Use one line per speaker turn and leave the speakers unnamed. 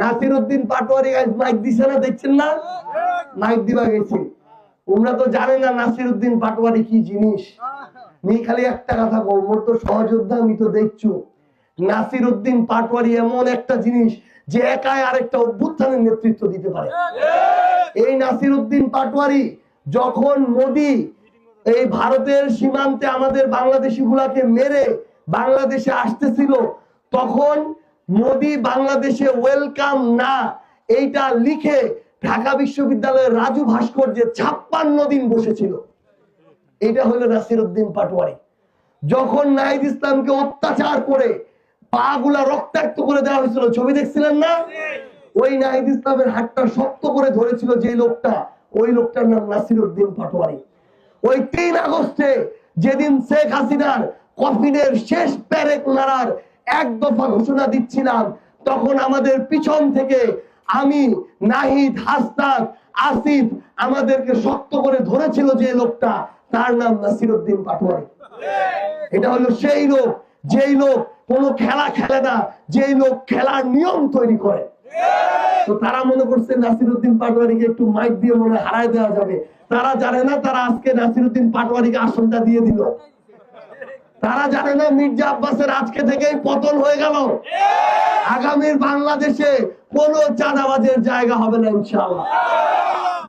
Nasiruddin Patwari mic দিছে না, দেখছেন না? মাইক দিবা গেছে। তোমরা তো জানে না নাসিরউদ্দিন পাটোয়ারি কি জিনিস। মি খালি একটা কথা বল, মোর তো সহযোদ্ধা, আমি তো দেখছো নাসিরউদ্দিন পাটোয়ারি এমন একটা জিনিস যে একাই আরেকটা অভ্যুত্থানের নেতৃত্ব দিতে পারে। এই নাসিরউদ্দিন পাটোয়ারি যখন মোদি এই ভারতের সীমান্তে আমাদের বাংলাদেশি গুলাকে মেরে বাংলাদেশে আসতেছিল, তখন মোদি বাংলাদেশে ওয়েলকাম না এইটা লিখে ঢাকা বিশ্ববিদ্যালয়ের রাজু ভাস্কর্যে 56 দিন বসেছিল। এটা হলো নাসিরউদ্দিন পাটোয়ারি। যখন নাহিদ ইসলামকে অত্যাচার করে পা গুলা রক্তাক্ত করে দেওয়া হয়েছিল, ছবি দেখছিলেন না? ওই নাহিদ ইসলামের হাতটা শক্ত করে ধরেছিল যে লোকটা, ওই লোকটার নাম নাসিরউদ্দিন পাটোয়ারি। ওই 3 আগস্টে যেদিন শেখ হাসিনার কফিনের শেষ প্যারেক নাড়ার এক দফা ঘোষণা দিচ্ছিলাম, তখন আমাদের পিছন থেকে আমি, নাহিদ, হাসনাত, আসিফ আমাদেরকে শক্ত করে ধরেছিল যে লোকটা, তার নাম নাসিরউদ্দিন পাটোয়ারি। এটা হলো সেই লোক, যেই লোক কোনো খেলা খেলে না, যেই লোক খেলার নিয়ম তৈরি করে। তো তারা মনে করছে নাসিরউদ্দিন পাটোয়ারিকে একটু মাইক দিয়ে মনে হারায় দেওয়া যাবে। তারা জানে না তারা আজকে নাসিরউদ্দিন পাটোয়ারিকে আসনটা দিয়ে দিল। তারা জানে না মির্জা আব্বাসের আজকে থেকেই পতন হয়ে গেল। আগামীর বাংলাদেশে কোনো চাঁদাবাজের জায়গা হবে না ইনশাআল্লাহ।